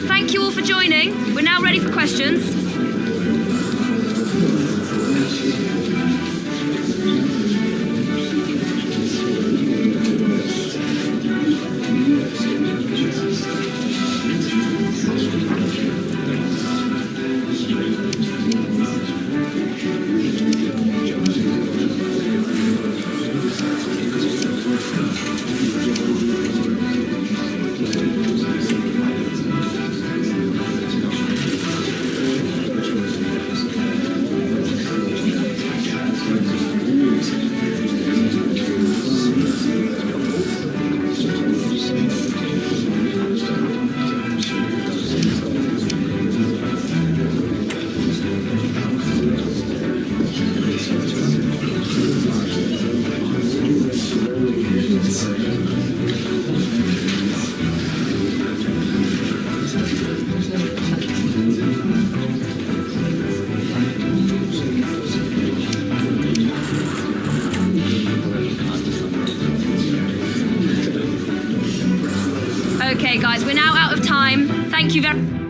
Thank you all for joining. We're now ready for questions. Okay, guys, we're now out of time. Thank you very much.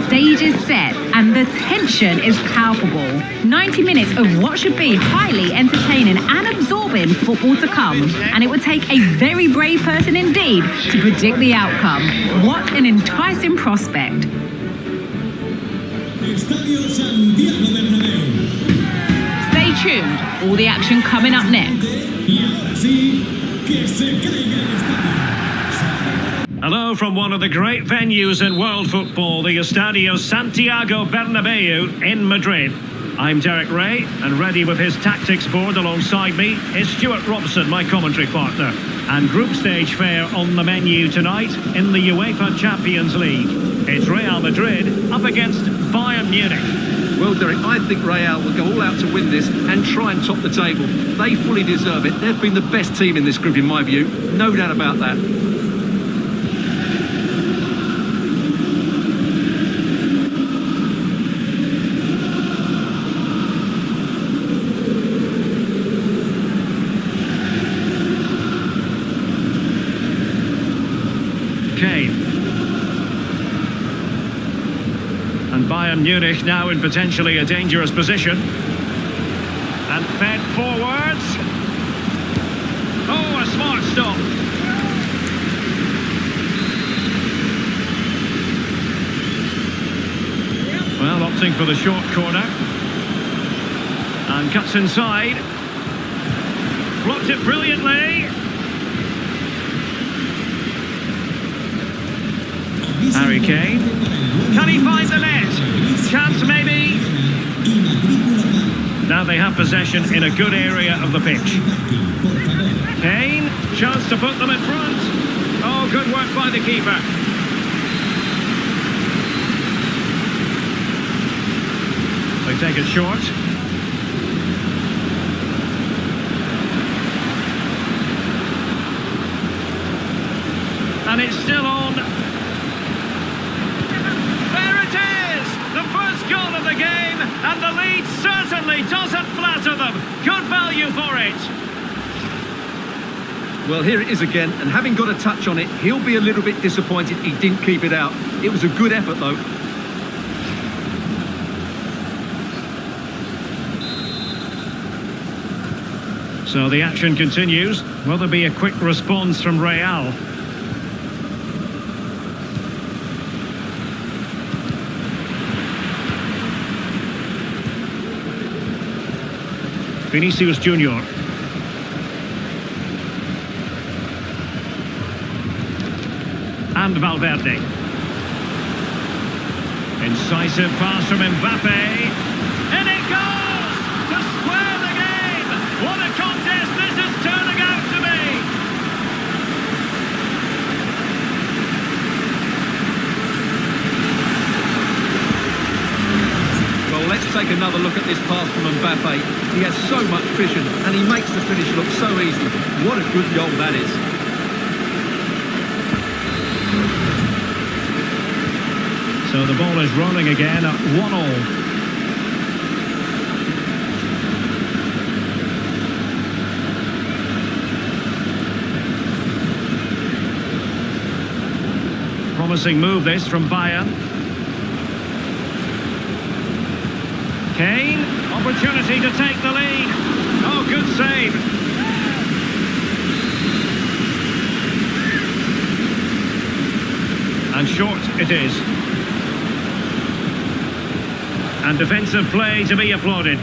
stage is set and the tension is palpable. 90 minutes of what should be highly entertaining and absorbing football to come. And it would take a very brave person indeed to predict the outcome. What an enticing prospect. Stay tuned, all the action coming up next. Hello from one of the great venues in world football, the Estadio Santiago Bernabeu in Madrid. I'm Derek Ray, and ready with his tactics board alongside me is Stuart Robson, my commentary partner. And group stage fare on the menu tonight in the UEFA Champions League. It's Real Madrid up against Bayern Munich. Well, Derek, I think Real will go all out to win this and try and top the table. They fully deserve it. They've been the best team in this group, in my view. No doubt about that. Kane. And Bayern Munich now in potentially a dangerous position. And fed forwards. Oh, a smart stop. Well, opting for the short corner. And cuts inside. Blocked it brilliantly. Harry Kane. Can he find the net? Chance maybe. Now they have possession in a good area of the pitch. Kane, chance to put them in front. Oh, good work by the keeper. They take it short. And it's still on. Goal of the game, and the lead certainly doesn't flatter them. Good value for it. Well, here it is again, and having got a touch on it, he'll be a little bit disappointed he didn't keep it out. It was a good effort, though. So the action continues. Will there be a quick response from Real? Vinicius Junior. And Valverde. Incisive pass from Mbappe. And it goes to square the game. What a contest this is turning out to be. Well, let's take another look at this pass from Mbappe. He has so much vision, and he makes the finish look so easy. What a good goal that is. So the ball is rolling again at 1-1. Promising move this from Bayern. Kane, opportunity to take the lead. Oh, good save. And short it is. And defensive play to be applauded.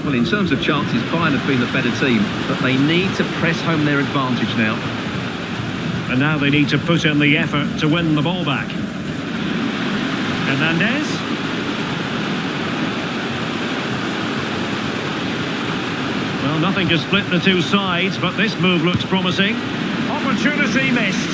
Well, in terms of chances, Bayern have been the better team, but they need to press home their advantage now. And now they need to put in the effort to win the ball back. Hernandez. Well, nothing to split the two sides, but this move looks promising. Opportunity missed.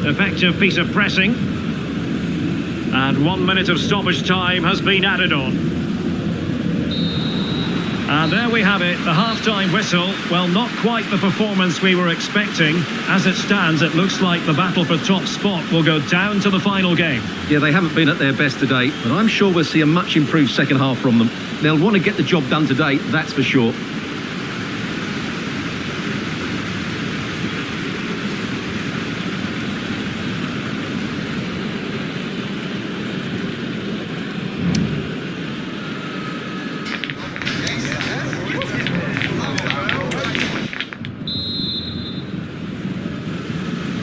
Effective piece of pressing. And 1 minute of stoppage time has been added on. And there we have it, the half-time whistle. Well, not quite the performance we were expecting. As it stands, it looks like the battle for top spot will go down to the final game. Yeah, they haven't been at their best today, but I'm sure we'll see a much improved second half from them. They'll want to get the job done today, that's for sure.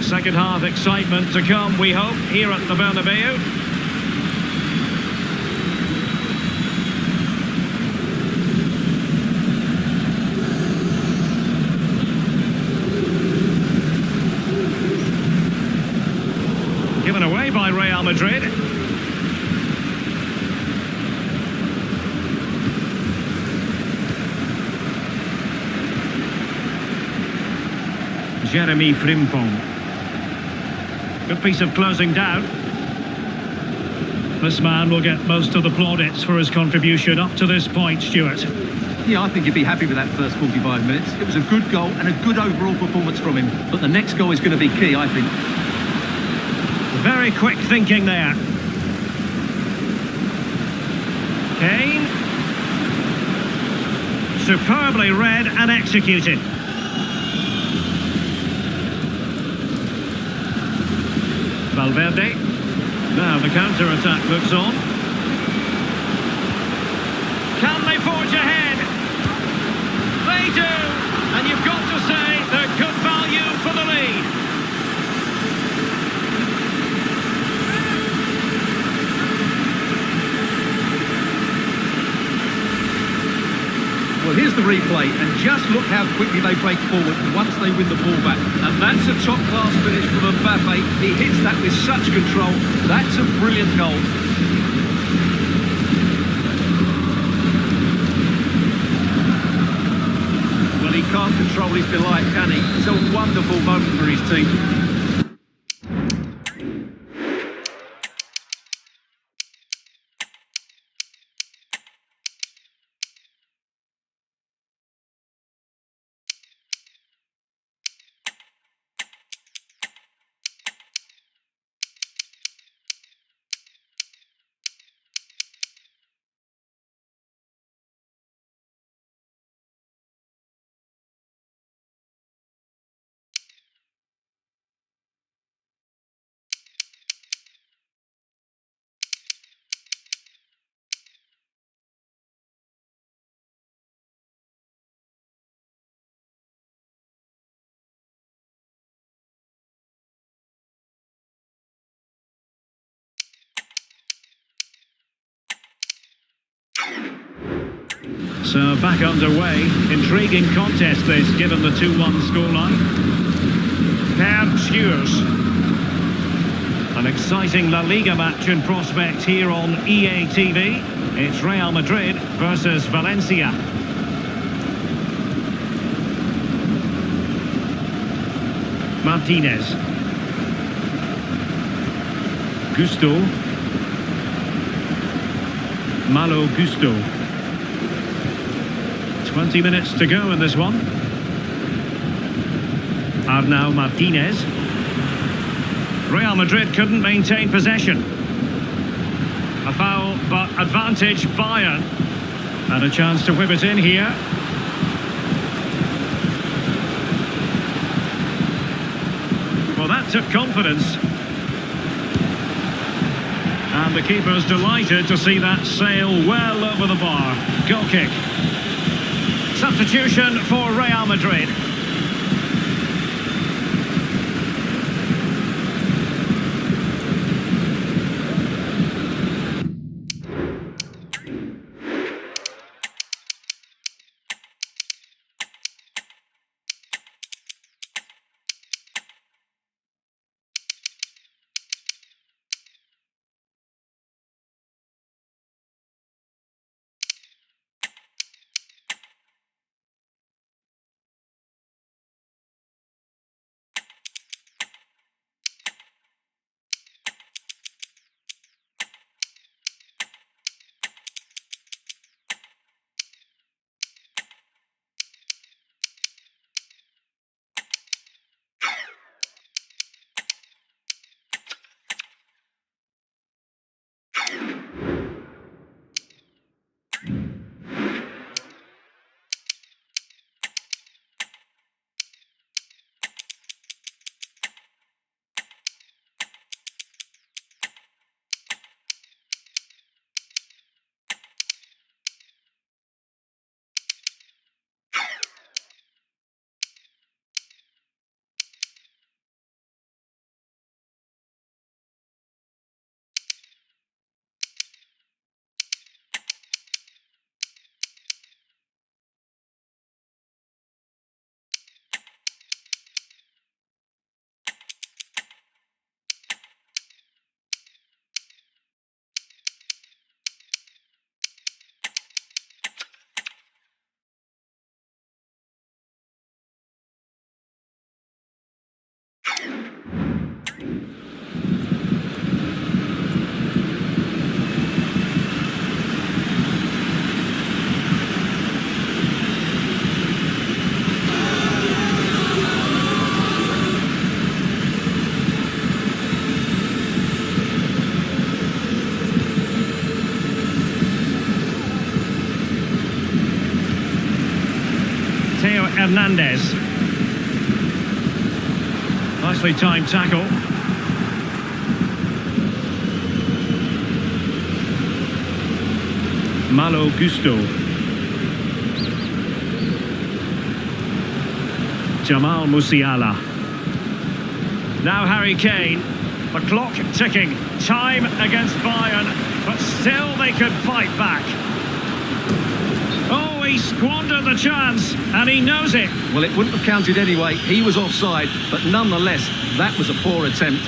Second half excitement to come, we hope, here at the Bernabeu. Given away by Real Madrid. Jeremy Frimpong. Good piece of closing down. This man will get most of the plaudits for his contribution up to this point, Stuart. Yeah, I think you'd be happy with that first 45 minutes. It was a good goal and a good overall performance from him. But the next goal is going to be key, I think. Very quick thinking there. Kane. Superbly read and executed. Valverde. Now the counter-attack looks on. Can they forge ahead? They do! And you've got to say they're good value for the lead. Well, here's the replay, and just look how quickly they break forward once they win the ball back. And that's a top-class finish from Mbappe. He hits that with such control. That's a brilliant goal. Well, he can't control his delight, can he? It's a wonderful moment for his team. So back underway. Intriguing contest this, given the 2-1 scoreline. Per Schures. An exciting La Liga match in prospect here on EA TV. It's Real Madrid versus Valencia. Martinez. Gusto. Malo Gusto. 20 minutes to go in this one. Arnau Martinez. Real Madrid couldn't maintain possession. A foul, but advantage Bayern. And a chance to whip it in here. Well, that took confidence. And the keeper's delighted to see that sail well over the bar. Goal kick. Substitution for Real Madrid. Hernandez. Nicely timed tackle. Malo Gusto. Jamal Musiala. Now Harry Kane. The clock ticking. Time against Bayern, but still they could fight back. Oh, he squandered the chance, and he knows it. Well, it wouldn't have counted anyway. He was offside, but nonetheless, that was a poor attempt.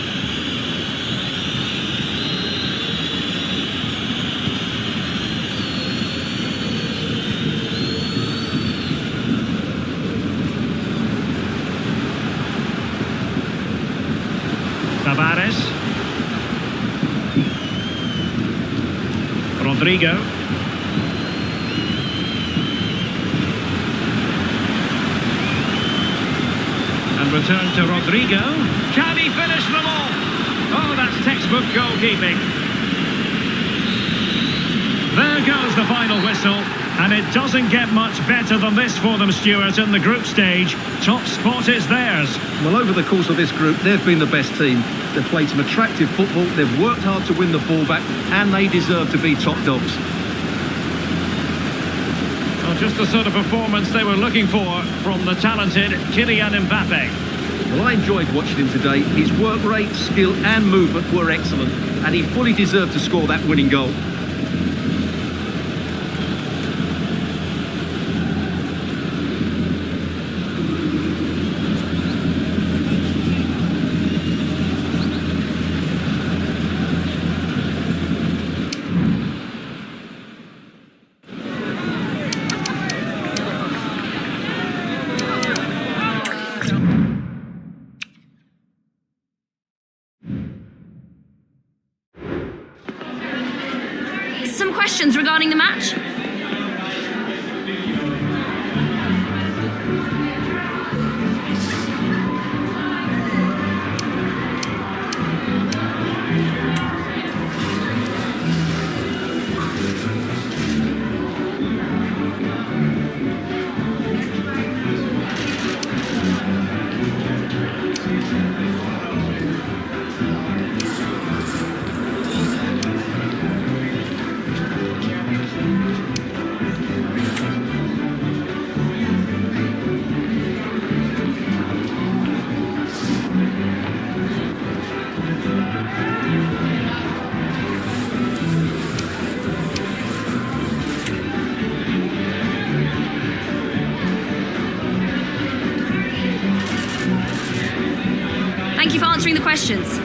Tavares. Rodrigo. And return to Rodrigo. Can he finish them off? Oh, that's textbook goalkeeping. There goes the final whistle. And it doesn't get much better than this for them, Stuart, in the group stage. Top spot is theirs. Well, over the course of this group, they've been the best team. They've played some attractive football, they've worked hard to win the ball back, and they deserve to be top dogs. Well, just the sort of performance they were looking for from the talented Kylian Mbappe. Well, I enjoyed watching him today. His work rate, skill and movement were excellent, and he fully deserved to score that winning goal. Some questions regarding the match? Thank you for answering the questions.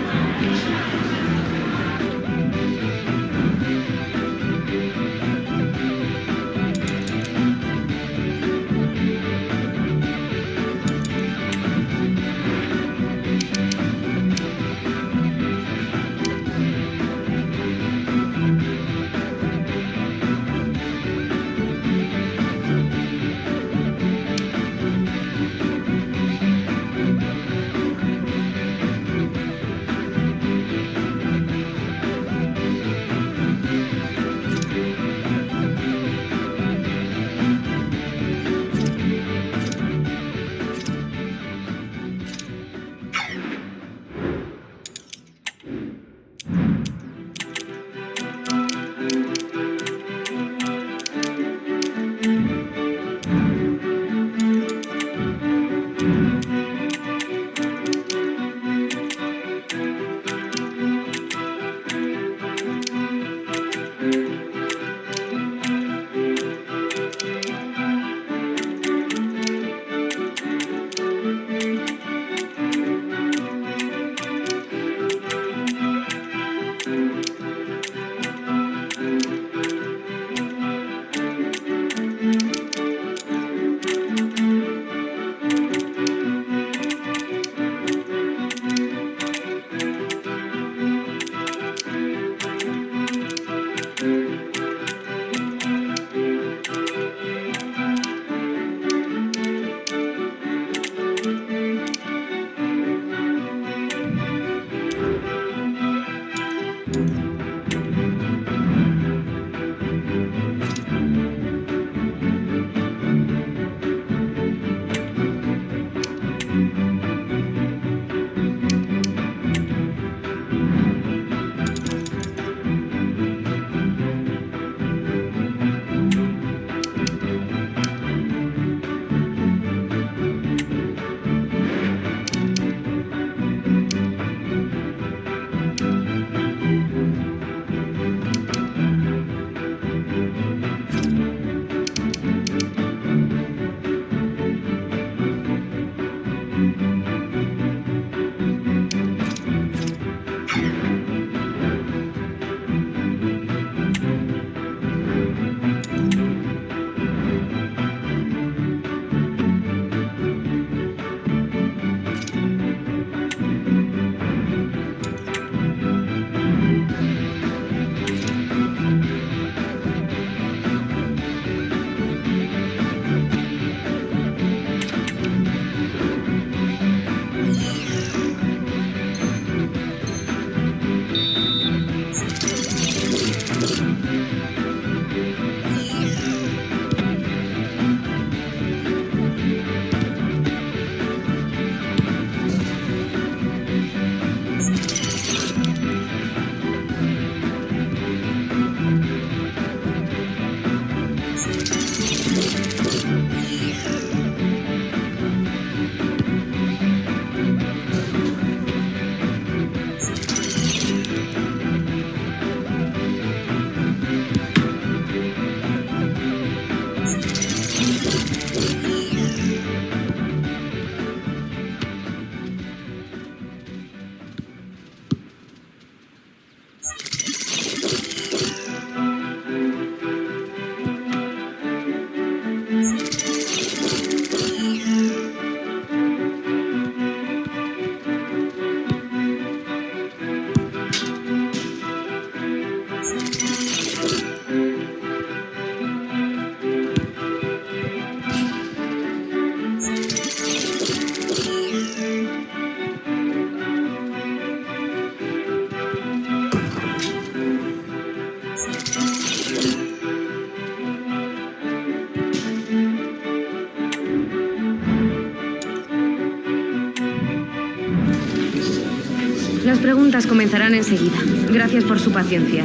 preguntas comenzarán enseguida. Gracias por su paciencia.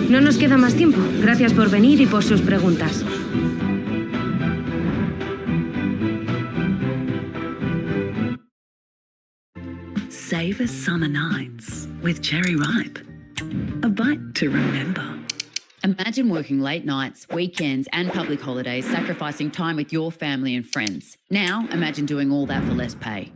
No nos queda más tiempo. Gracias por venir y por sus preguntas. Savor summer nights with Cherry Ripe. A bite to remember. Imagine working late nights, weekends and public holidays, sacrificing time with your family and friends. Now, imagine doing all that for less pay.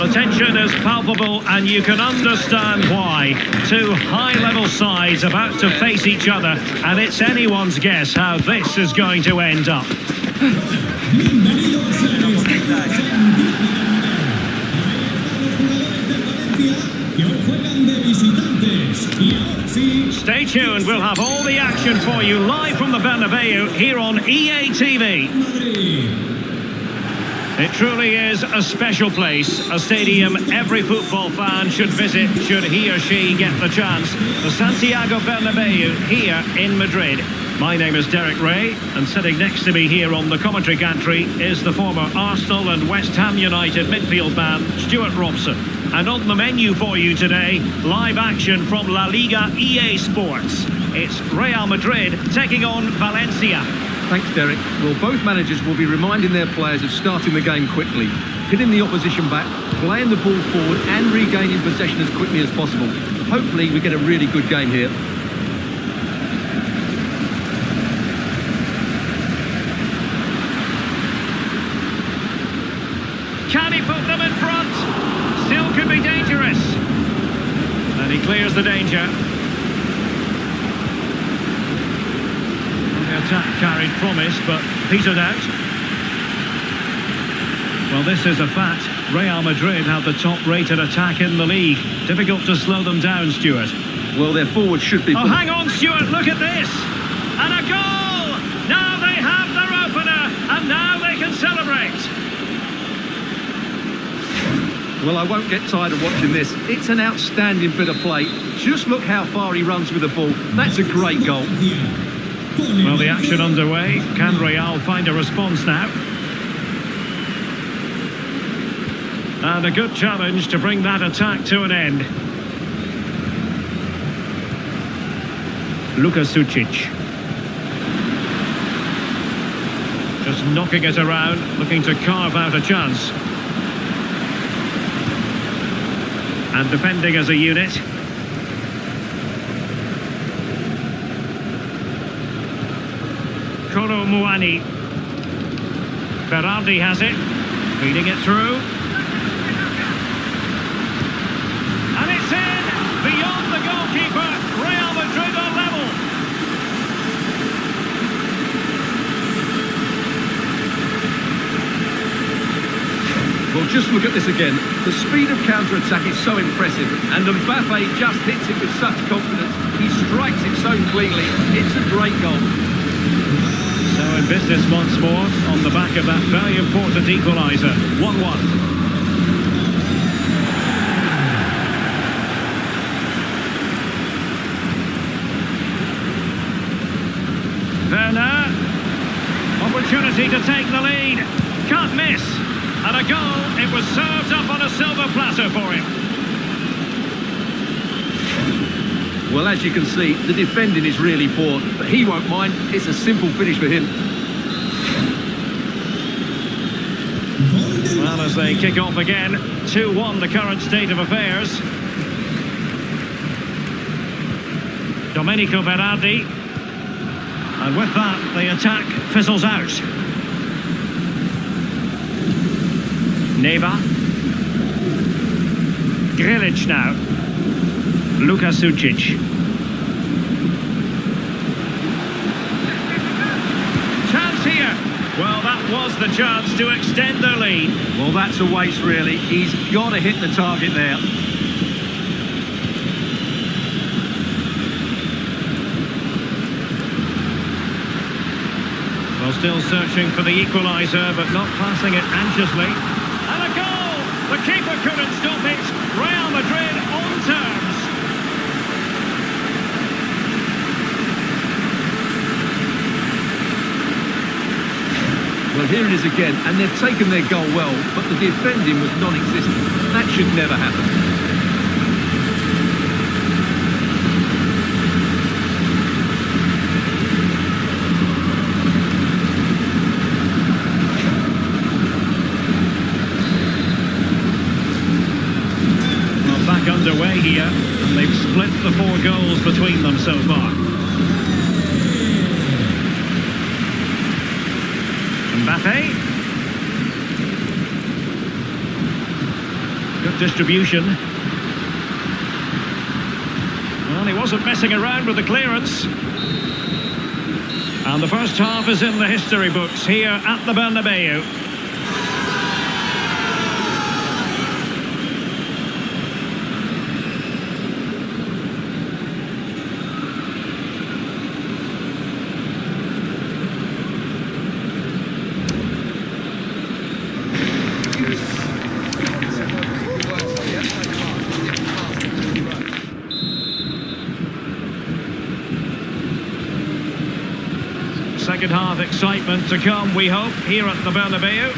The tension is palpable and you can understand why. Two high-level sides about to face each other, and it's anyone's guess how this is going to end up. Stay tuned, we'll have all the action for you live from the Bernabeu here on EA TV. It truly is a special place, a stadium every football fan should visit should he or she get the chance. The Santiago Bernabeu here in Madrid. My name is Derek Ray, and sitting next to me here on the commentary gantry is the former Arsenal and West Ham United midfield man, Stuart Robson. And on the menu for you today, live action from La Liga EA Sports. It's Real Madrid taking on Valencia. Thanks, Derek. Well, both managers will be reminding their players of starting the game quickly, hitting the opposition back, playing the ball forward and regaining possession as quickly as possible. Hopefully we get a really good game here. Can he put them in front? Still could be dangerous. And he clears the danger. The attack carried promise, but petered out. Well, this is a fact. Real Madrid have the top-rated attack in the league. Difficult to slow them down, Stuart. Well, their forward should be... Oh, hang on, Stuart, look at this! And a goal! Now they have their opener, and now they can celebrate. Well, I won't get tired of watching this. It's an outstanding bit of play. Just look how far he runs with the ball. That's a great goal. Well, the action underway. Can Real find a response now? And a good challenge to bring that attack to an end. Sucic. Just knocking it around, looking to carve out a chance. And defending as a unit. Kolo Muani. Berardi has it, feeding it through. And it's in! Beyond the goalkeeper, Real Madrid are level. Well, just look at this again. The speed of counter-attack is so impressive, and Mbappe just hits it with such confidence. He strikes it so cleanly. It's a great goal. So in business once more, on the back of that very important equaliser. 1-1. Werner, opportunity to take the lead, can't miss, and a goal. It was served up on a silver platter for him. Well, as you can see, the defending is really poor, but he won't mind. It's a simple finish for him. Well, as they kick off again, 2-1 the current state of affairs. Domenico Berardi. And with that, the attack fizzles out. Neva. Grilic now. Sucic. Chance here. Well, that was the chance to extend their lead. Well, that's a waste, really. He's got to hit the target there. Well, still searching for the equaliser, but not passing it anxiously. And a goal! The keeper couldn't stop it. Real Madrid on terms. Well, here it is again, and they've taken their goal well, but the defending was non-existent. That should never happen. Underway here, and they've split the 4 goals between them so far. Mbappe. Good distribution. Well, he wasn't messing around with the clearance. And the first half is in the history books here at the Bernabeu. Second half excitement to come, we hope, here at the Bernabeu.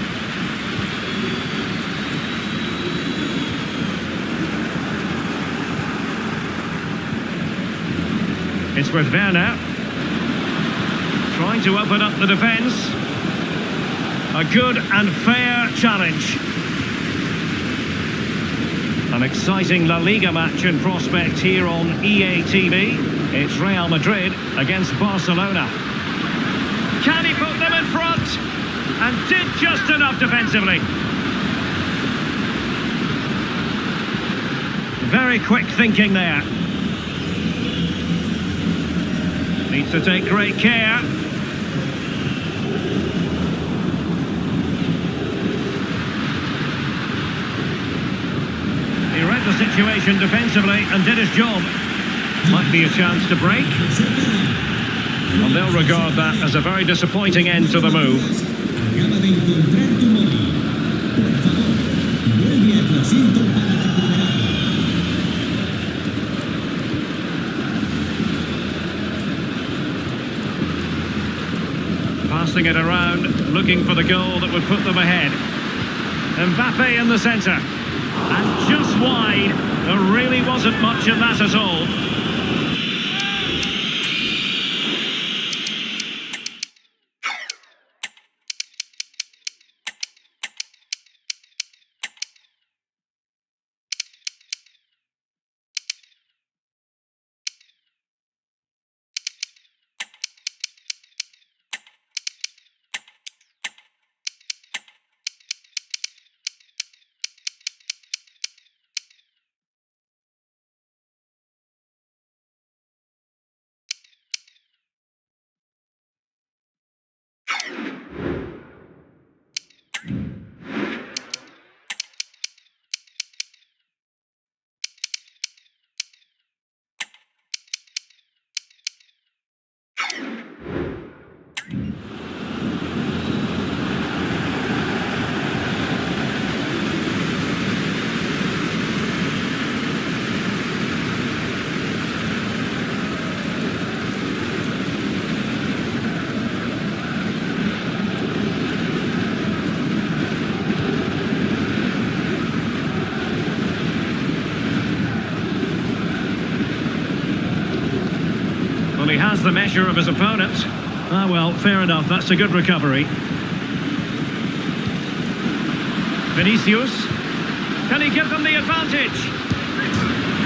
It's with Werner. Trying to open up the defence. A good and fair challenge. An exciting La Liga match in prospect here on EA TV. It's Real Madrid against Barcelona. Can he put them in front? And did just enough defensively. Very quick thinking there. Needs to take great care. He read the situation defensively and did his job. Might be a chance to break. And they'll regard that as a very disappointing end to the move. tossing it around, looking for the goal that would put them ahead. Mbappe in the centre. And just wide. There really wasn't much of that at all. Well, he has the measure of his opponent. Ah, well, fair enough. That's a good recovery. Vinicius. Can he give them the advantage?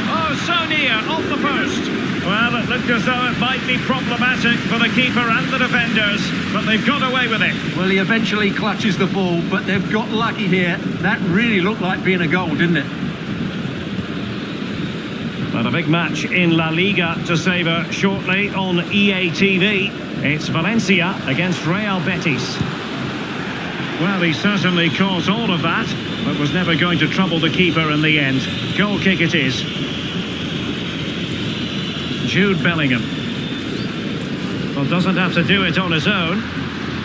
Oh, so near, off the post. Well, it looked as though it might be problematic for the keeper and the defenders, but they've got away with it. Well, he eventually clutches the ball, but they've got lucky here. That really looked like being a goal, didn't it? But a big match in La Liga to savour shortly on EA TV. It's Valencia against Real Betis. Well, he certainly caused all of that, but was never going to trouble the keeper in the end. Goal kick it is. Jude Bellingham. Well, doesn't have to do it on his own.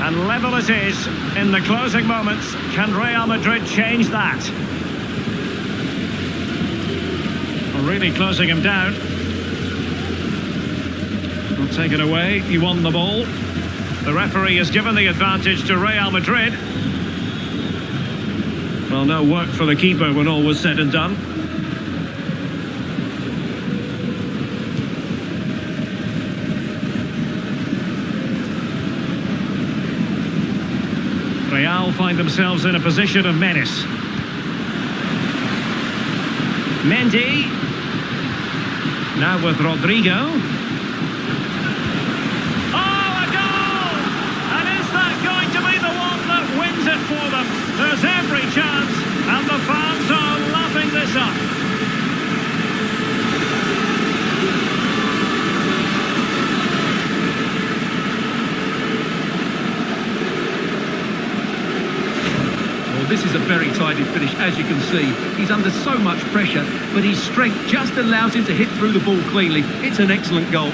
And level it is in the closing moments. Can Real Madrid change that? Really closing him down. Well, taken away, he won the ball. The referee has given the advantage to Real Madrid. Well, no work for the keeper when all was said and done. Real find themselves in a position of menace. Mendy. Now with Rodrigo. Oh, a goal! And is that going to be the one that wins it for them? There's every chance, and the fans are lapping this up. This is a very tidy finish, as you can see. He's under so much pressure, but his strength just allows him to hit through the ball cleanly. It's an excellent goal.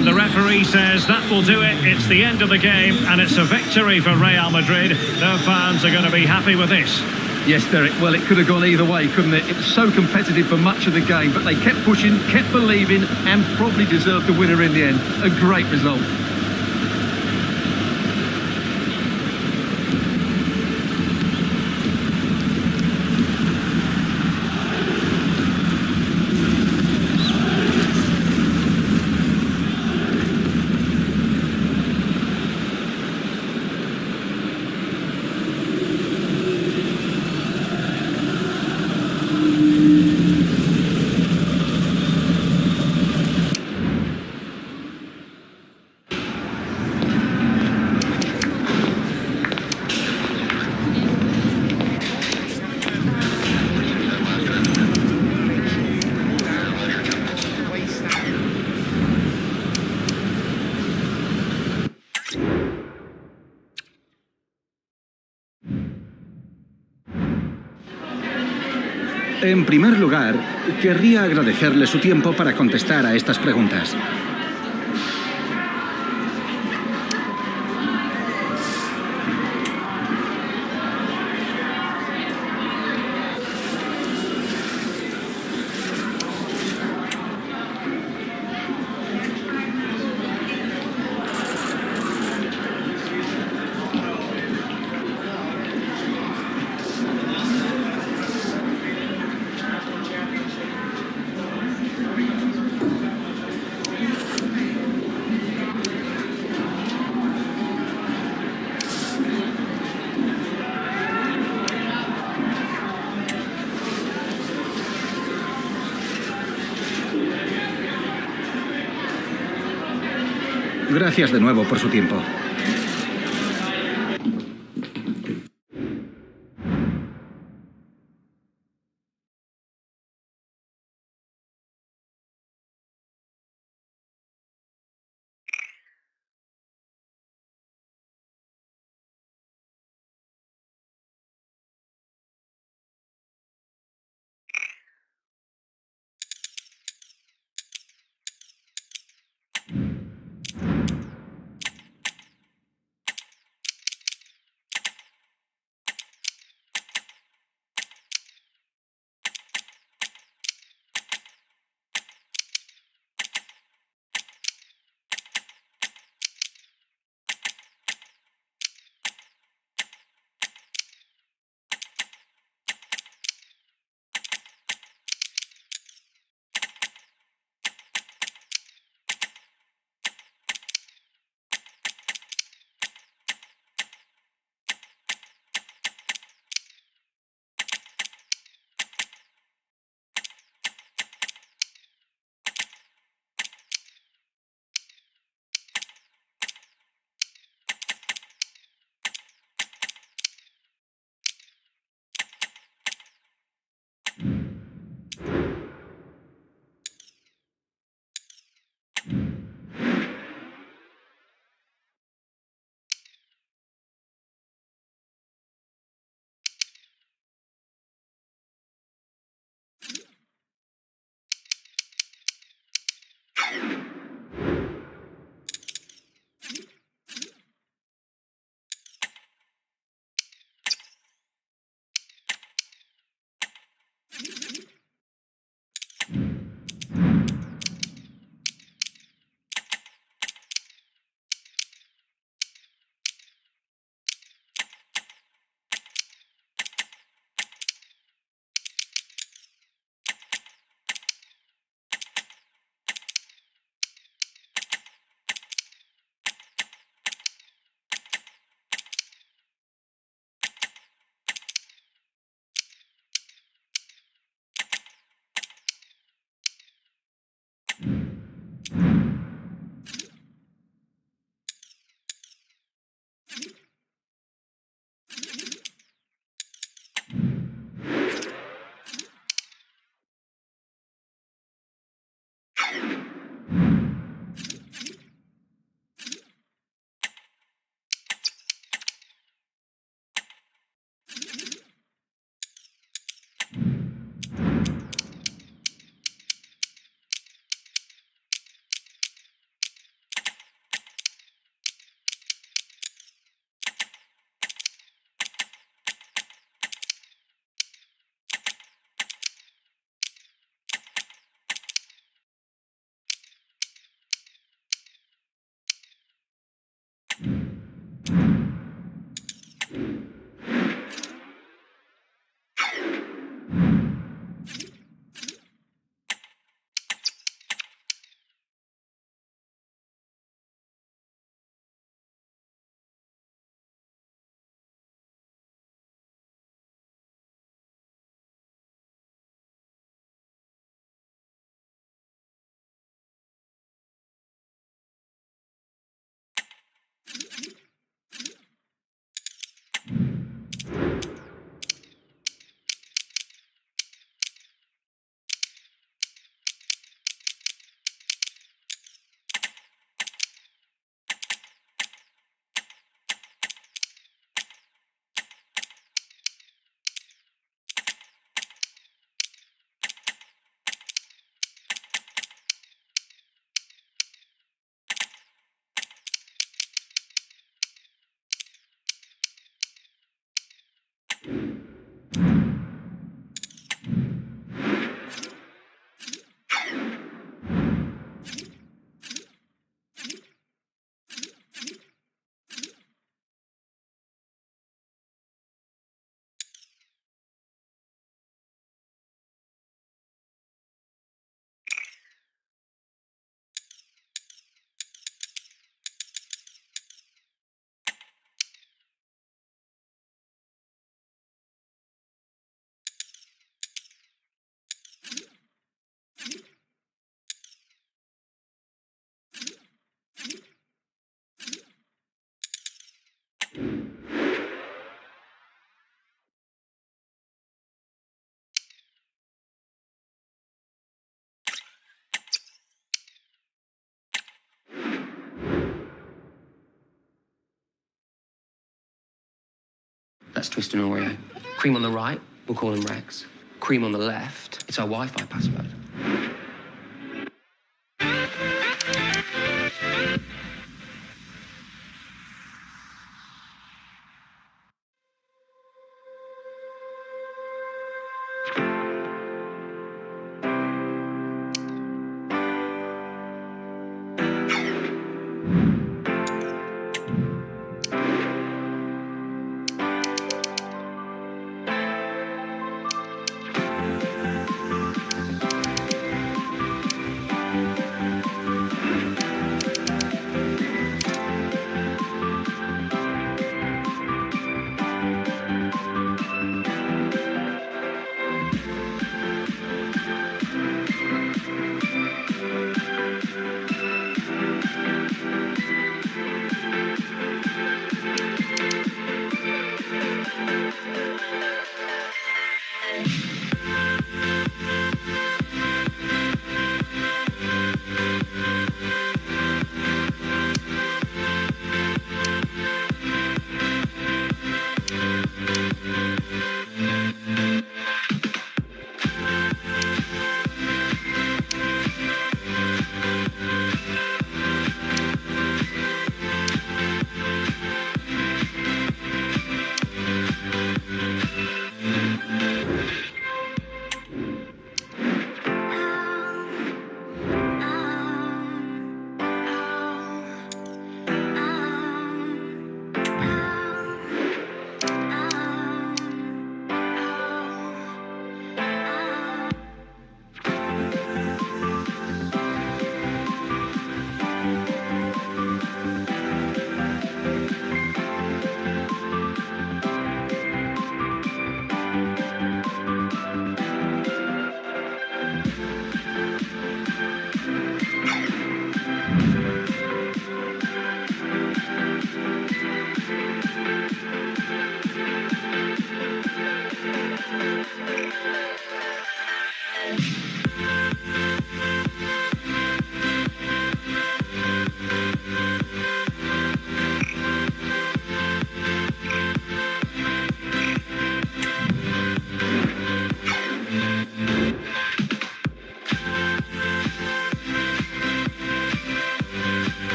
And the referee says that will do it. It's the end of the game, and it's a victory for Real Madrid. Their fans are going to be happy with this. Yes, Derek, well, it could have gone either way, couldn't it? It was so competitive for much of the game, but they kept pushing, kept believing, and probably deserved the winner in the end. A great result. En primer lugar, querría agradecerle su tiempo para contestar a estas preguntas. Gracias de nuevo por su tiempo. That's twist and Oreo. Cream on the right, we'll call them Rex. Cream on the left, it's our Wi-Fi password.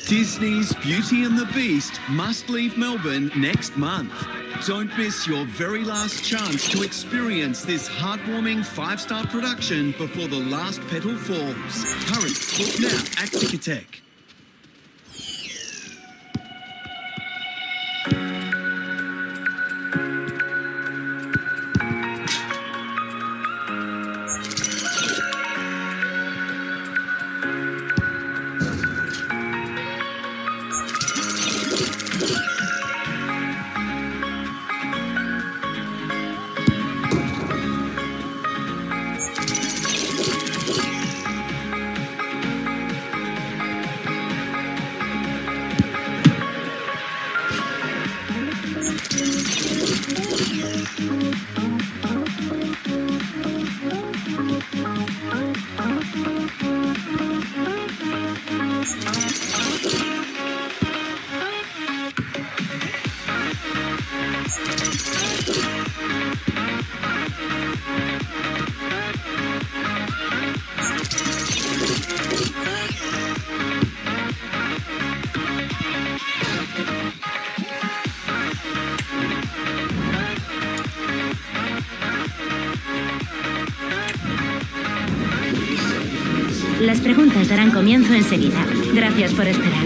Disney's Beauty and the Beast must leave Melbourne next month. Don't miss your very last chance to experience this heartwarming 5-star production before the last petal falls. Hurry, book now at Ticketek. Las preguntas darán comienzo enseguida. Gracias por esperar.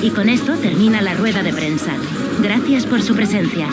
Y con esto termina la rueda de prensa. Gracias por su presencia.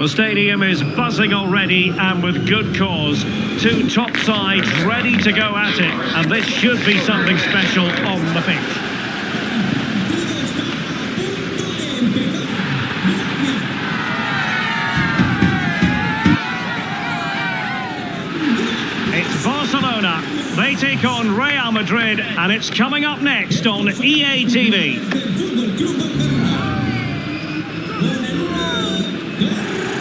The stadium is buzzing already, and with good cause. Two top sides ready to go at it, and this should be something special on the pitch. It's Barcelona. They take on Real Madrid, and it's coming up next on EA TV.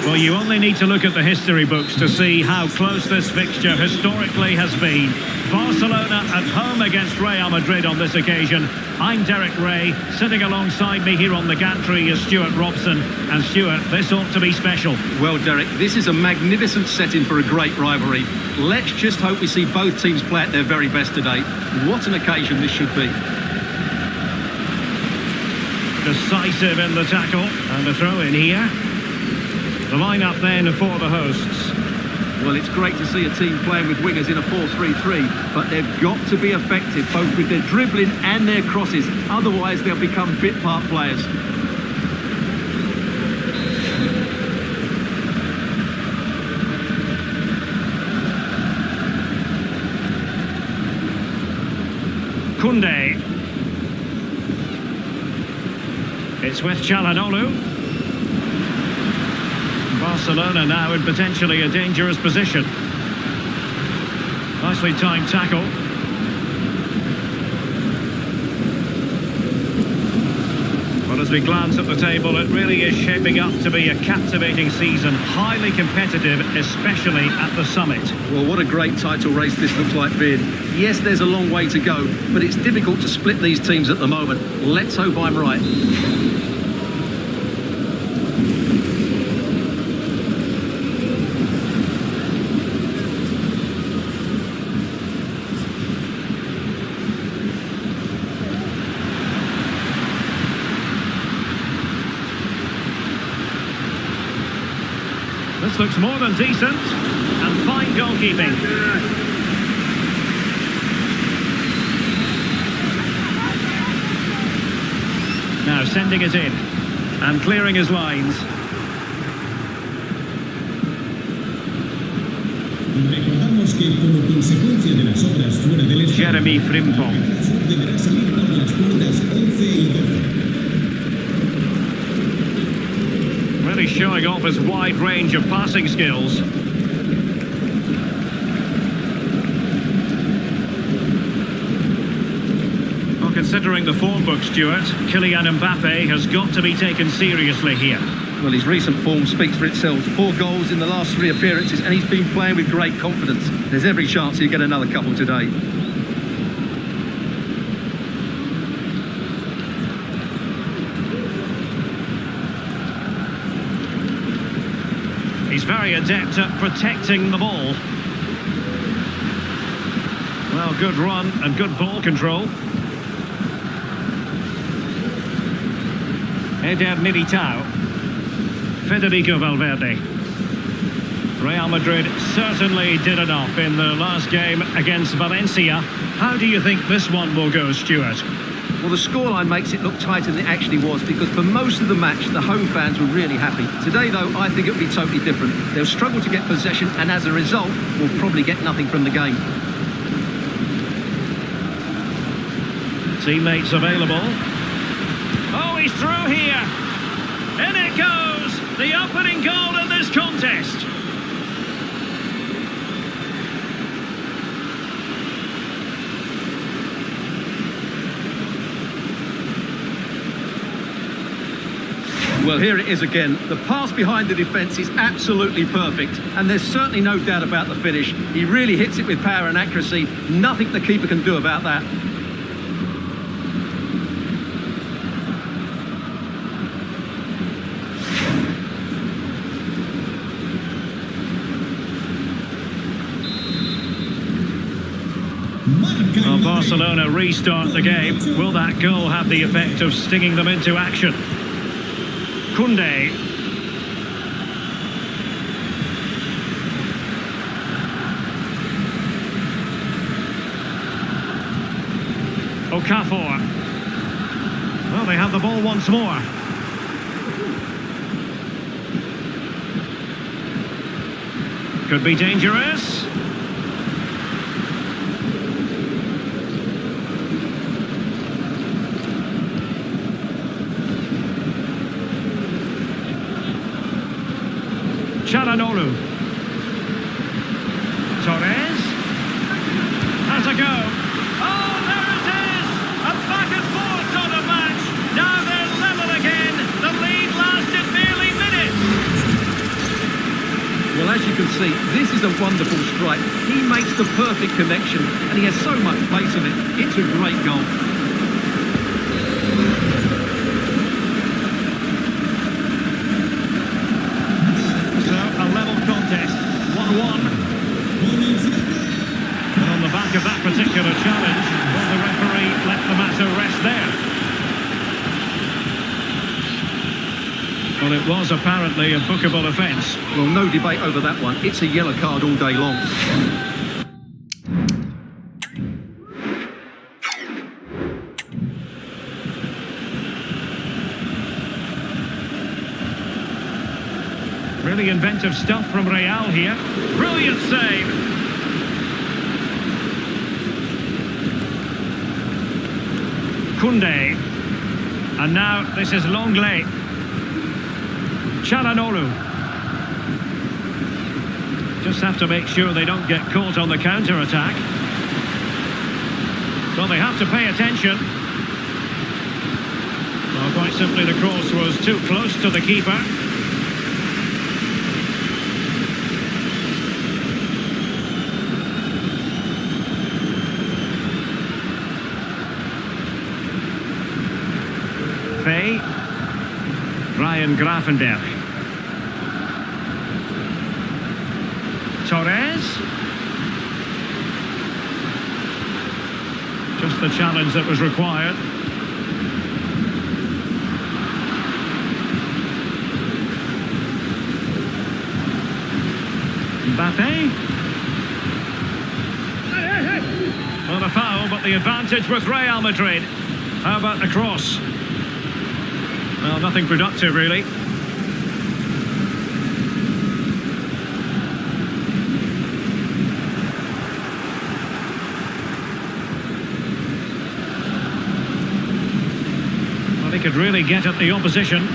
Well, you only need to look at the history books to see how close this fixture historically has been. Barcelona at home against Real Madrid on this occasion. I'm Derek Ray. Sitting alongside me here on the gantry is Stuart Robson. And Stuart, this ought to be special. Well, Derek, this is a magnificent setting for a great rivalry. Let's just hope we see both teams play at their very best today. What an occasion this should be. Decisive in the tackle, and a throw in here. The line-up then for the hosts. Well, it's great to see a team playing with wingers in a 4-3-3, but they've got to be effective both with their dribbling and their crosses. Otherwise, they'll become bit-part players. Koundé. It's with Çalhanoğlu. Barcelona now in potentially a dangerous position. Nicely timed tackle. Well, as we glance at the table, it really is shaping up to be a captivating season, highly competitive, especially at the summit. Well, what a great title race this looks like being. Yes, there's a long way to go, but it's difficult to split these teams at the moment. Let's hope I'm right. This looks more than decent, and fine goalkeeping. Now sending it in, and clearing his lines. Jeremy Frimpong. Really showing off his wide range of passing skills. Well, considering the form book, Stuart, Kylian Mbappe has got to be taken seriously here. Well, his recent form speaks for itself. 4 goals in the last 3 appearances, and he's been playing with great confidence. There's every chance he'll get another couple today. He's very adept at protecting the ball. Well, good run and good ball control. Eder Militao. Federico Valverde. Real Madrid certainly did enough in the last game against Valencia. How do you think this one will go, Stuart? Well, the scoreline makes it look tighter than it actually was, because for most of the match, the home fans were really happy. Today, though, I think it'll be totally different. They'll struggle to get possession, and as a result, we'll probably get nothing from the game. Teammates available. Oh, he's through here. In it goes. The opening goal in this contest. Well, here it is again. The pass behind the defence is absolutely perfect, and there's certainly no doubt about the finish. He really hits it with power and accuracy. Nothing the keeper can do about that. Well, Barcelona restart the game. Will that goal have the effect of stinging them into action? Koundé. Okafor. Well, they have the ball once more. Could be dangerous. Çalhanoğlu. Torres. Has a go. Oh, there it is! A back and forth sort of match. Now they're level again. The lead lasted merely minutes. Well, as you can see, this is a wonderful strike. He makes the perfect connection, and he has so much pace on it. It's a great goal. So, a level contest, 1-1. And on the back of that particular challenge, will the referee let the matter rest there? Well, it was apparently a bookable offence. Well, no debate over that one. It's a yellow card all day long. Really inventive stuff from Real here. Brilliant save. Koundé. And now this is Longley. Çalhanoğlu. Just have to make sure they don't get caught on the counter-attack. Well, they have to pay attention. Well, quite simply the cross was too close to the keeper. Ryan Gravenberch. Torres. Just the challenge that was required. Mbappe. Well, a foul, but the advantage with Real Madrid. How about the cross? Well, nothing productive, really. Well, he could really get at the opposition.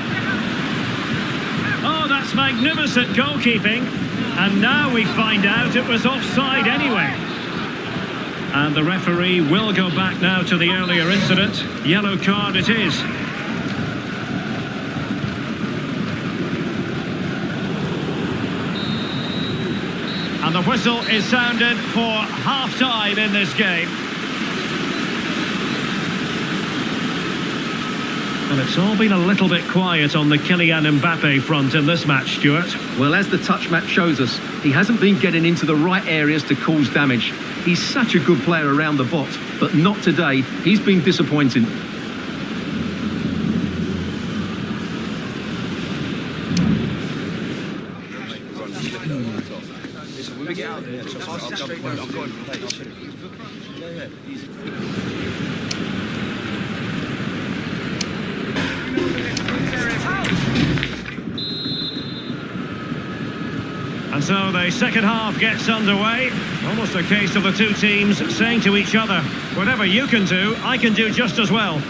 Oh, that's magnificent goalkeeping. And now we find out it was offside anyway. And the referee will go back now to the earlier incident. Yellow card it is. And the whistle is sounded for half-time in this game. And it's all been a little bit quiet on the Kylian Mbappe front in this match, Stuart. Well, as the touch map shows us, he hasn't been getting into the right areas to cause damage. He's such a good player around the box, but not today. He's been disappointing. And so the second half gets underway. Almost a case of the two teams saying to each other, whatever you can do, I can do just as well.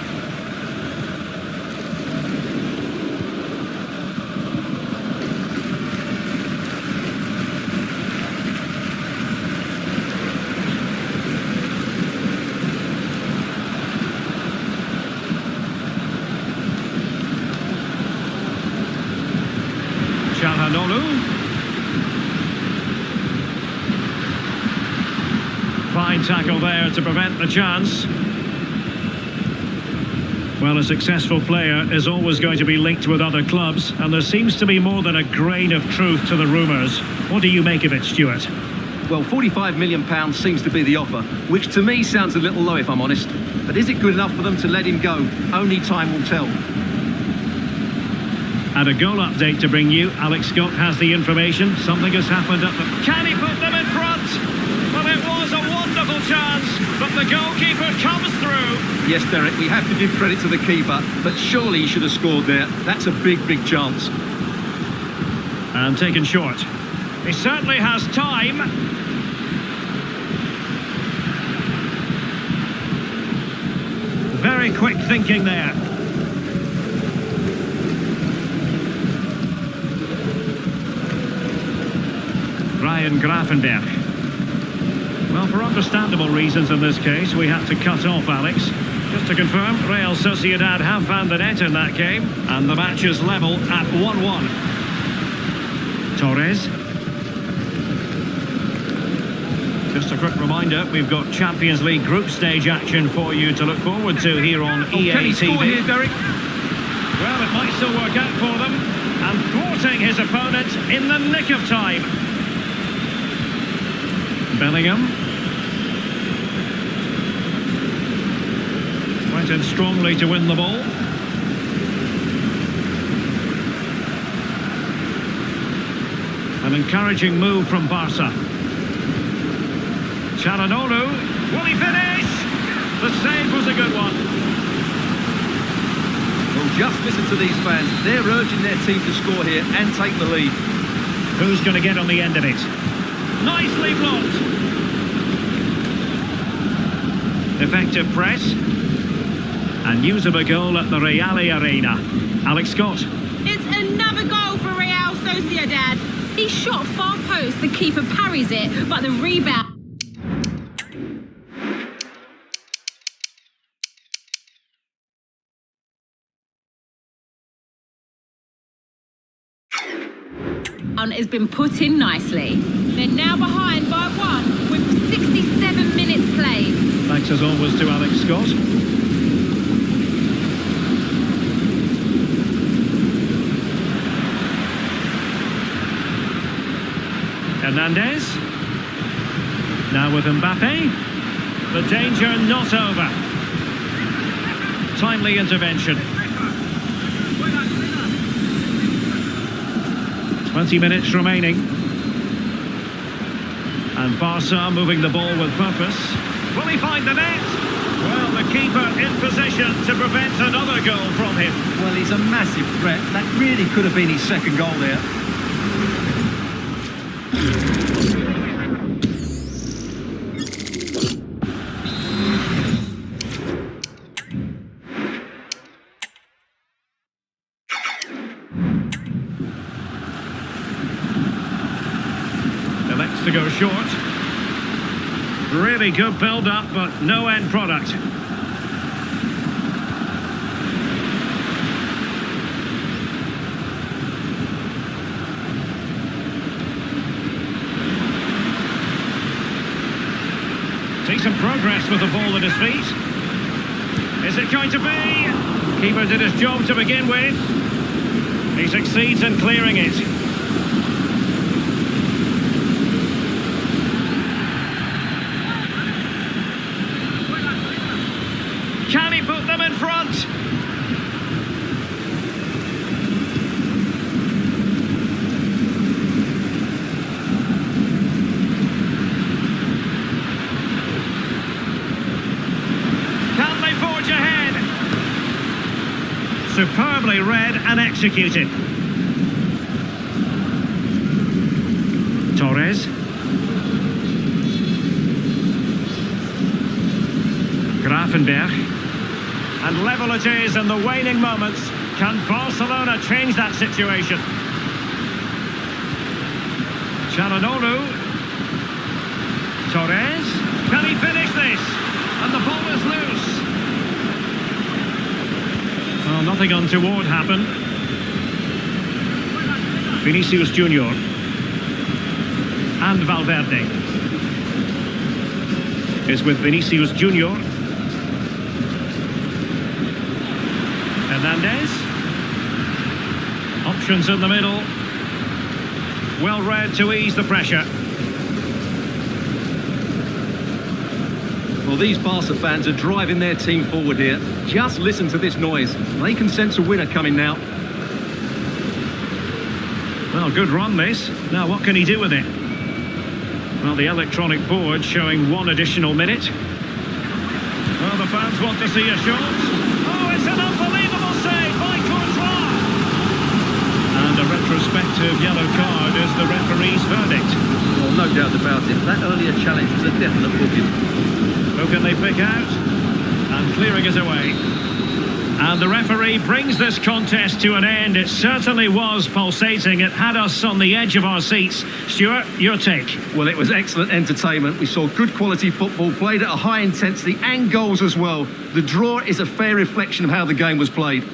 Çalhanoğlu. Fine tackle there to prevent the chance. Well, a successful player is always going to be linked with other clubs, and there seems to be more than a grain of truth to the rumours. What do you make of it, Stuart? Well, £45 million seems to be the offer, which to me sounds a little low if I'm honest. But is it good enough for them to let him go? Only time will tell. And a goal update to bring you. Alex Scott has the information. Something has happened at the... Can he put them in front? Well, it was a wonderful chance, but the goalkeeper comes through. Yes, Derek, we have to give credit to the keeper, but surely he should have scored there. That's a big, big chance. And taken short. He certainly has time. Very quick thinking there. Ryan Grafenberg. Well, for understandable reasons in this case, we had to cut off Alex. Just to confirm, Real Sociedad have found the net in that game, and the match is level at 1-1. Torres. Just a quick reminder, we've got Champions League group stage action for you to look forward to here on EA can he TV. score here, Derek? Well, it might still work out for them, and thwarting his opponent in the nick of time. Bellingham. Went in strongly to win the ball. An encouraging move from Barca. Çalhanoğlu, will he finish? The save was a good one. Well, just listen to these fans. They're urging their team to score here and take the lead. Who's going to get on the end of it? Nicely blocked. Effective press. And news of a goal at the Real Arena. Alex Scott. It's another goal for Real Sociedad. He shot far post, the keeper parries it, but the rebound... has been put in nicely. They're now behind by 1 with 67 minutes played. Thanks as always to Alex Scott. Hernandez. Now with Mbappe. The danger not over. Timely intervention. 20 minutes remaining. And Barca moving the ball with purpose. Will he find the net? Well, the keeper in position to prevent another goal from him. Well, he's a massive threat. That really could have been his second goal there. To go short. Really good build-up, but no end product. Decent progress with the ball at his feet. Is it going to be? Keeper did his job to begin with. He succeeds in clearing it. Can he put them in front? Can they forge ahead? Superbly read and executed. Torres. Grafenberg. And level it is in the waning moments. Can Barcelona change that situation? Çalhanoğlu. Torres. Can he finish this? And the ball is loose. Well, nothing untoward happened. Vinicius Junior. And Valverde. Is with Vinicius Junior. Hernandez. Options in the middle. Well read to ease the pressure. Well, these Barca fans are driving their team forward here. Just listen to this noise. They can sense a winner coming now. Well, good run this. Now what can he do with it? Well, the electronic board showing 1 additional minute. Well, the fans want to see a shot. Oh, it's an unbelievable save by Courtois. And a retrospective decisive yellow card is the referee's verdict. Well, no doubt about it. That earlier challenge was a definite booking. Who can they pick out? And clearing it away. And the referee brings this contest to an end. It certainly was pulsating. It had us on the edge of our seats. Stuart, your take? Well, it was excellent entertainment. We saw good quality football, played at a high intensity and goals as well. The draw is a fair reflection of how the game was played.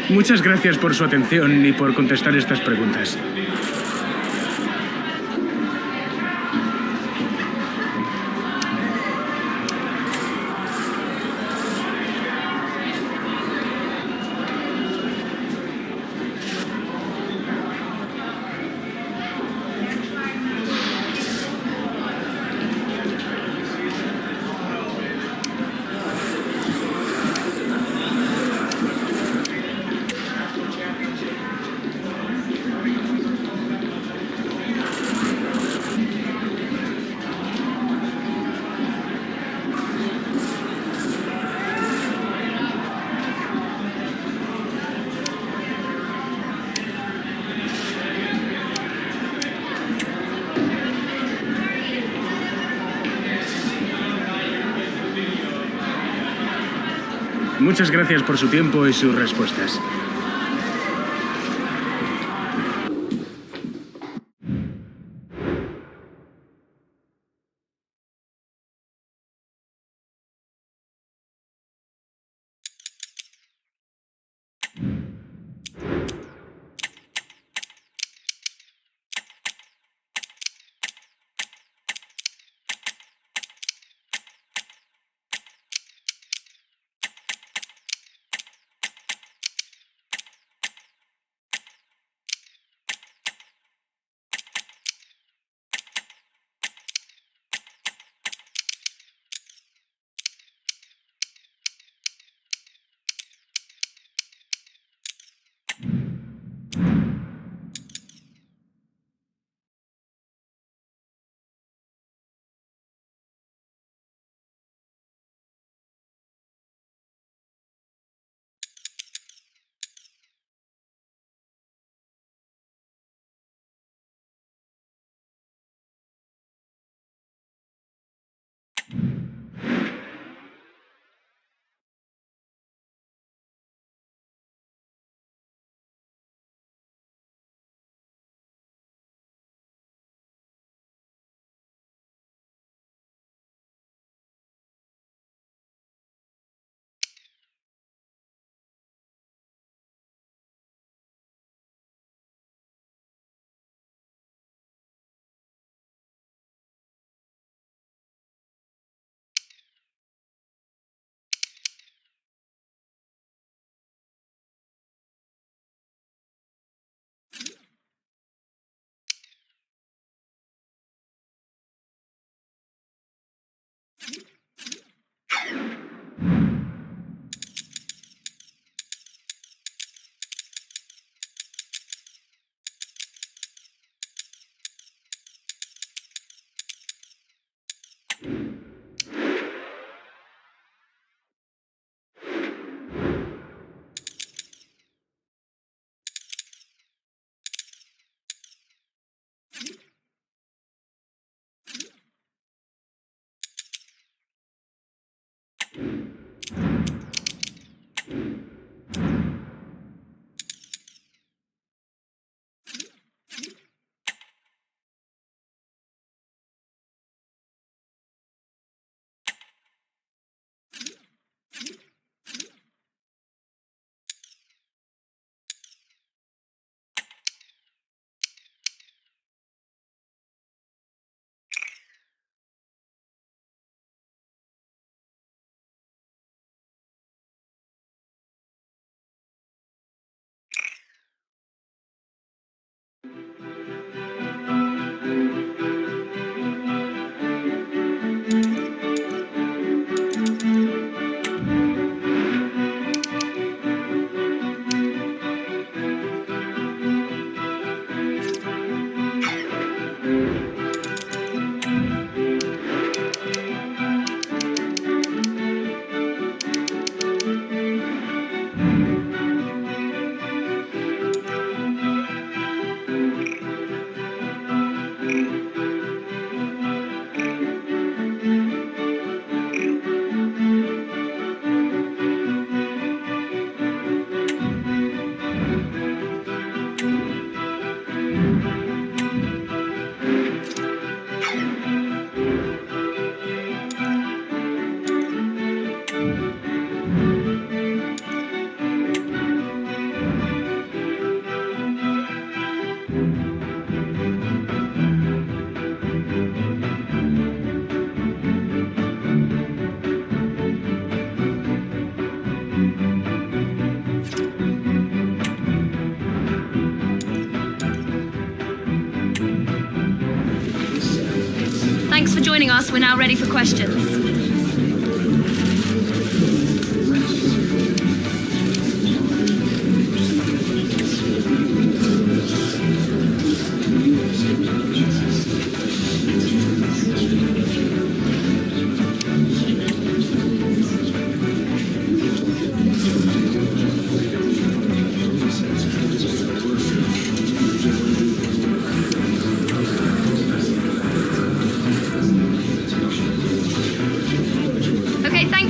Muchas gracias por su atención y por contestar estas preguntas. Muchas gracias por su tiempo y sus respuestas. joining us. We're now ready for questions.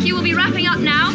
We'll be wrapping up now.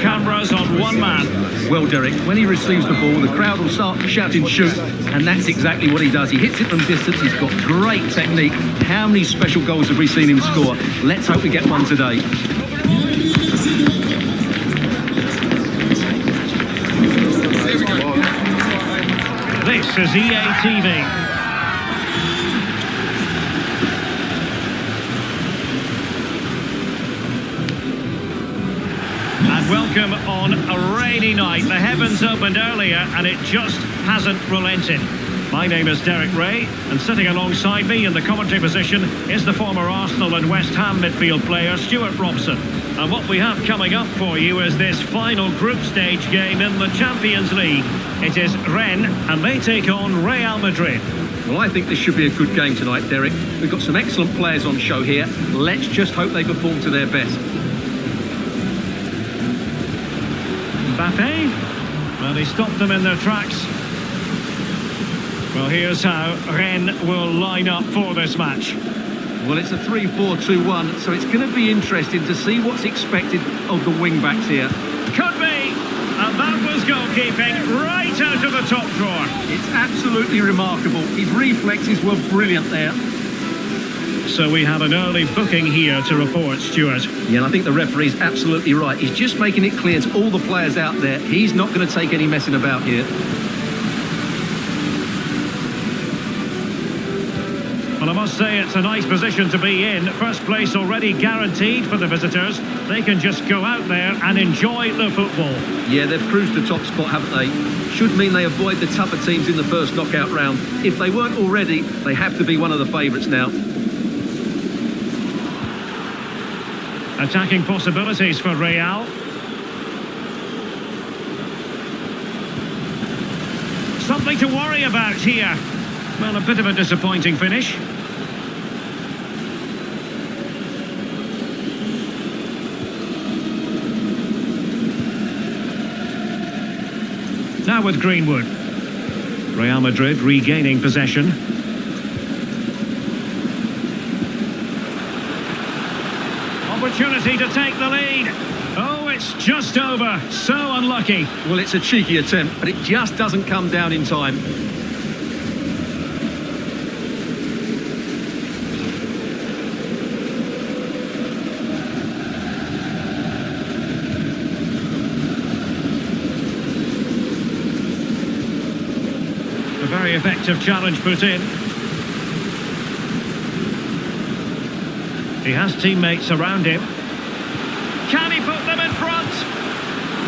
Cameras on one man. Well, Derek, when he receives the ball, the crowd will start shouting shoot, and that's exactly what he does. He hits it from distance, he's got great technique. How many special goals have we seen him score? Let's hope we get one today. This is EA TV. Welcome on a rainy night. The heavens opened earlier and it just hasn't relented. My name is Derek Ray, and sitting alongside me in the commentary position is the former Arsenal and West Ham midfield player Stuart Robson. And what we have coming up for you is this final group stage game in the Champions League. It is Rennes and they take on Real Madrid. Well, I think this should be a good game tonight, Derek. We've got some excellent players on show here. Let's just hope they perform to their best. Mbappe, well, he stopped them in their tracks. Well, here's how Rennes will line up for this match. Well, it's a 3-4-2-1, so it's going to be interesting to see what's expected of the wing-backs here. Could be, and that was goalkeeping right out of the top drawer. It's absolutely remarkable. His reflexes were brilliant there. So we have an early booking here to report, Stuart. Yeah, and I think the referee's absolutely right. He's just making it clear to all the players out there, he's not going to take any messing about here. Well, I must say it's a nice position to be in. First place already guaranteed for the visitors. They can just go out there and enjoy the football. Yeah, they've cruised the top spot, haven't they? Should mean they avoid the tougher teams in the first knockout round. If they weren't already, they have to be one of the favourites now. Attacking possibilities for Real. Something to worry about here. Well, a bit of a disappointing finish. Now with Greenwood. Real Madrid regaining possession. Opportunity to take the lead. Oh, it's just over. So unlucky. Well, it's a cheeky attempt, but it just doesn't come down in time. A very effective challenge put in. He has teammates around him. Can he put them in front?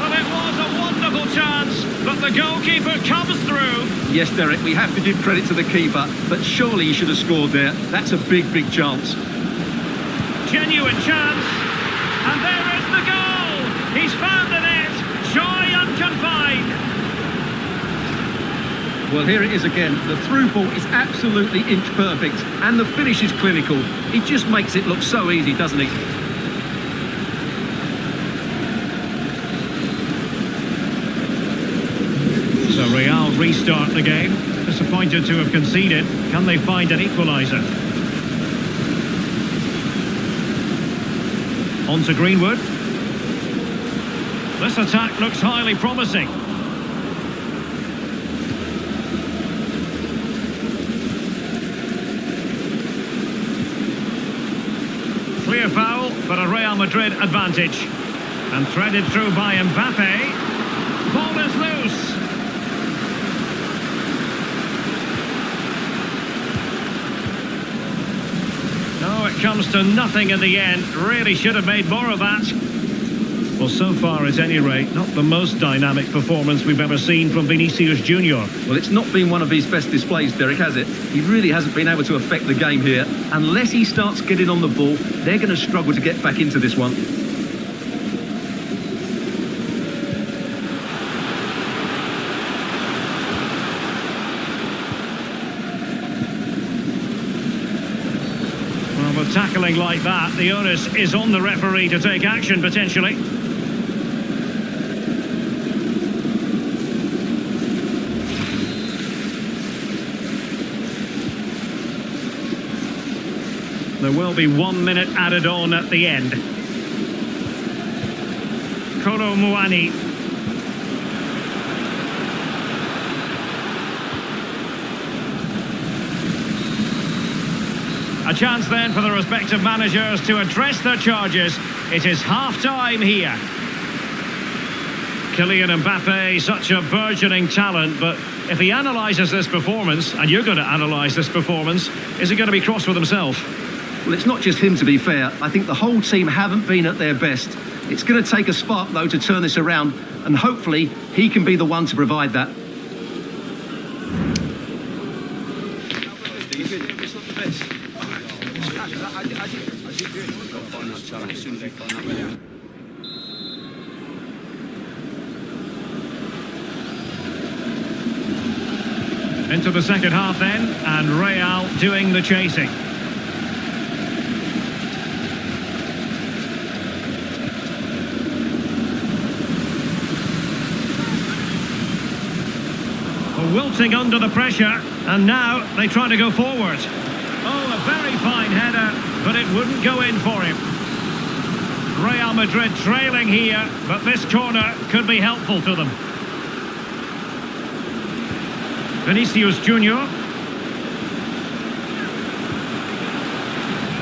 Well, it was a wonderful chance, but the goalkeeper comes through. Yes, Derek, we have to give credit to the keeper, but surely he should have scored there. That's a big, big chance. Genuine chance. And there is the goal. He's found the net. Joy unconfined. Well, here it is again. The through ball is absolutely inch perfect, and the finish is clinical. He just makes it look so easy, doesn't he? So Real restart the game. Disappointed to have conceded. Can they find an equaliser? On to Greenwood. This attack looks highly promising. Clear foul, but a Real Madrid advantage. And threaded through by Mbappe. Ball is loose. No, it comes to nothing in the end. Really should have made more of that. Well, so far, at any rate, not the most dynamic performance we've ever seen from Vinicius Junior. Well, it's not been one of his best displays, Derek, has it? He really hasn't been able to affect the game here. Unless he starts getting on the ball, they're going to struggle to get back into this one. Well, with tackling like that, the onus is on the referee to take action, potentially. There will be 1 minute added on at the end. Kolo Muani. A chance then for the respective managers to address their charges. It is half-time here. Kylian Mbappe, such a burgeoning talent, but if he analyses this performance, and you're going to analyse this performance, is he going to be cross with himself? Well, it's not just him, to be fair. I think the whole team haven't been at their best. It's going to take a spark, though, to turn this around, and hopefully he can be the one to provide that. Into the second half then, and Real doing the chasing. Wilting under the pressure, and now they try to go forward. Oh, a very fine header, but it wouldn't go in for him. Real Madrid trailing here, but this corner could be helpful to them. Vinicius Junior.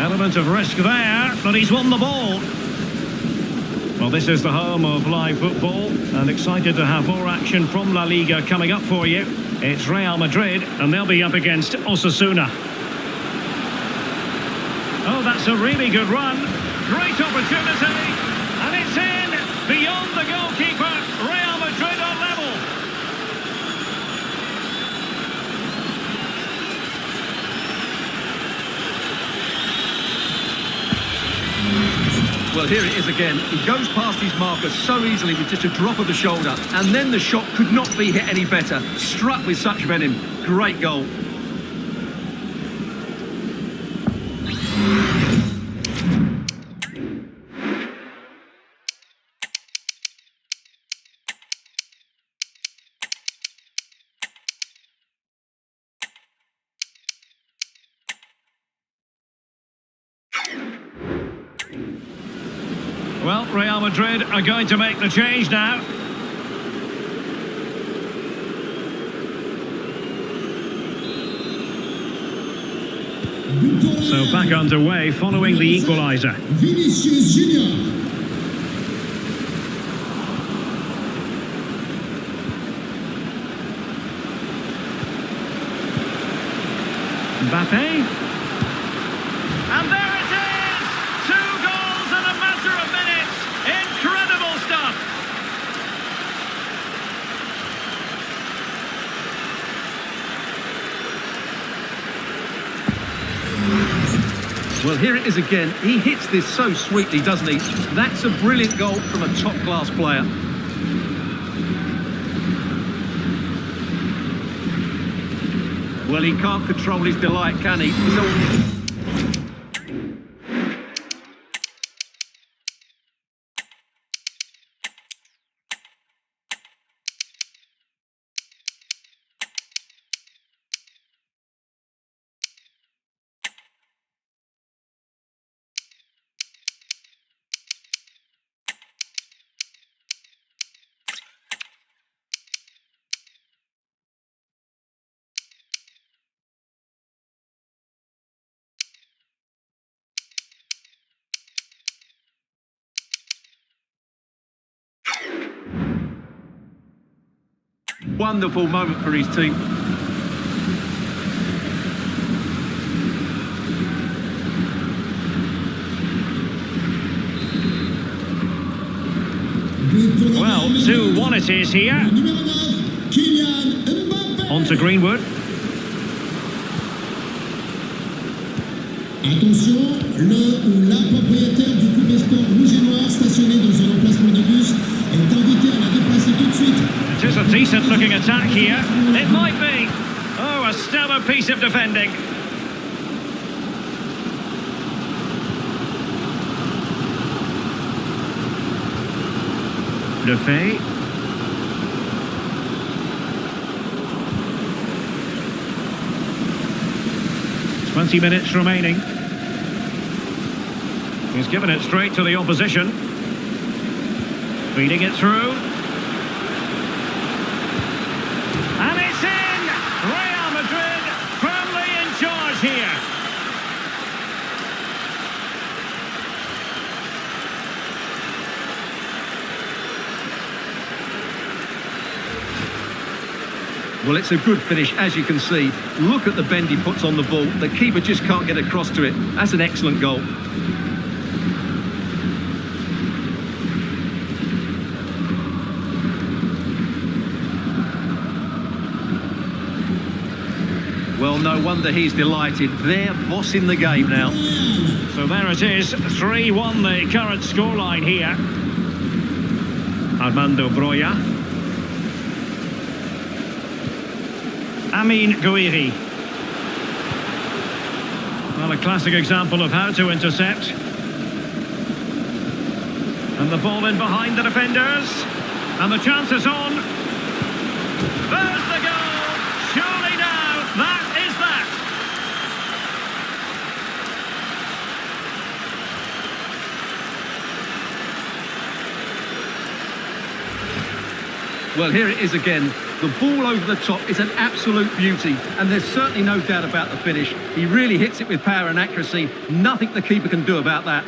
Element of risk there, but he's won the ball. Well, this is the home of live football, and excited to have more action from La Liga coming up for you. It's Real Madrid, and they'll be up against Osasuna. Oh, that's a really good run. Great opportunity, and it's in. Beyond the goalkeeper, Real Madrid are level. Well, here it is again. He goes past his marker so easily with just a drop of the shoulder. And then the shot could not be hit any better. Struck with such venom. Great goal. Well, Real Madrid are going to make the change now. So back underway following the equaliser. Vinicius Junior. Mbappe. And there it is! 2 goals in a matter of minutes. Incredible stuff. Well, here it is again. He hits this so sweetly, doesn't he? That's a brilliant goal from a top-class player. Well, he can't control his delight, can he? He's all... Wonderful moment for his team. Well, 2-1 it is here. On to Greenwood. Attention, le ou la propriétaire du coupé sport rouge et noir stationné dans un emplacement de bus est invité à la déplacer tout de suite. It is a decent looking attack here. It might be. Oh, a stellar piece of defending. Lefebvre. 20 minutes remaining. He's given it straight to the opposition. Feeding it through. And it's in! Real Madrid firmly in charge here. Well, it's a good finish, as you can see. Look at the bend he puts on the ball. The keeper just can't get across to it. That's an excellent goal. Well, no wonder he's delighted. They're bossing the game now. So there it is, 3-1 the current scoreline here. Armando Broja. Amin Gouiri. Well, a classic example of how to intercept. And the ball in behind the defenders. And the chance is on. There's the goal. Surely now, that is that. Well, here it is again. The ball over the top is an absolute beauty, and there's certainly no doubt about the finish. He really hits it with power and accuracy. Nothing the keeper can do about that.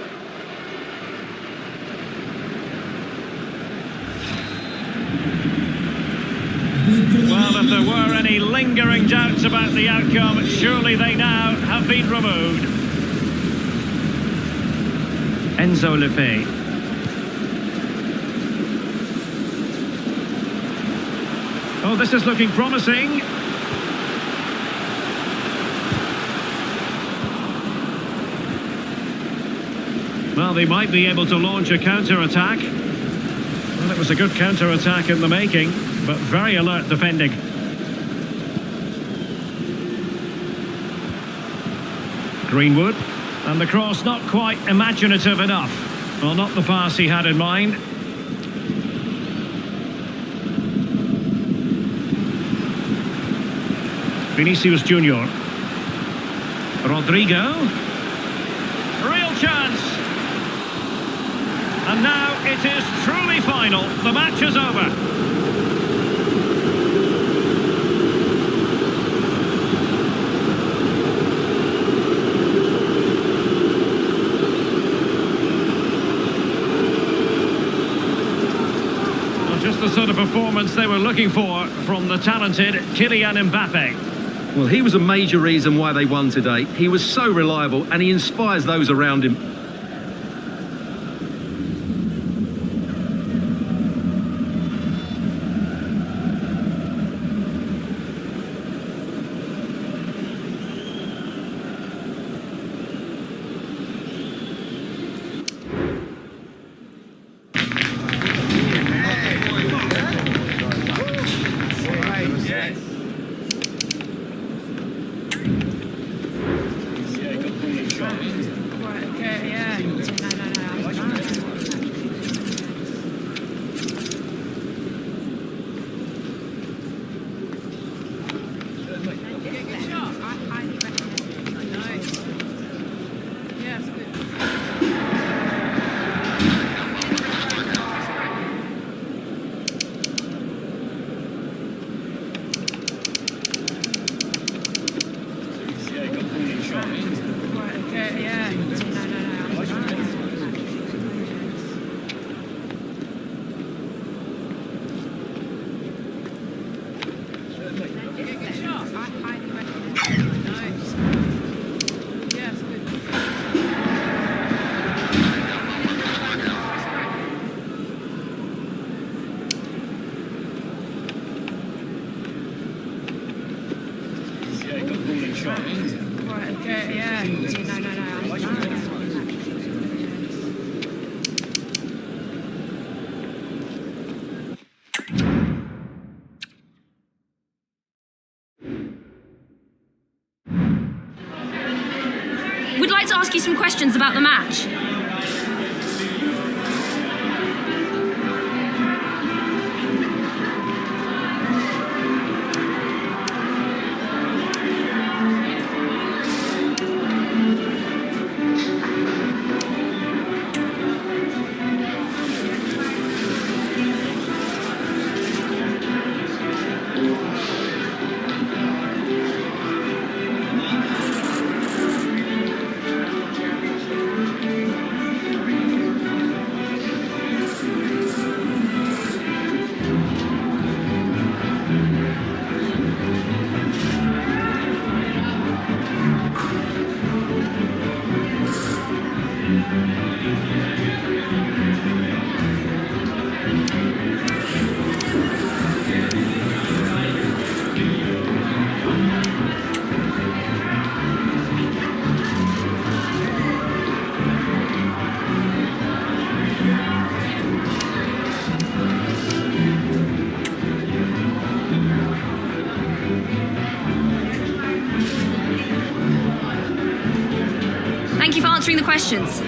Well, if there were any lingering doubts about the outcome, surely they now have been removed. Enzo Lefebvre. Oh, this is looking promising. Well, they might be able to launch a counter-attack. Well, it was a good counter-attack in the making, but very alert defending. Greenwood, and the cross not quite imaginative enough. Well, not the pass he had in mind. Vinicius Junior. Rodrigo. Real chance. And now it is truly final. The match is over. Just the sort of performance they were looking for from the talented Kylian Mbappe. Well, he was a major reason why they won today. He was so reliable and he inspires those around him. We'd like to ask you some questions about the match. Thank you for answering the questions.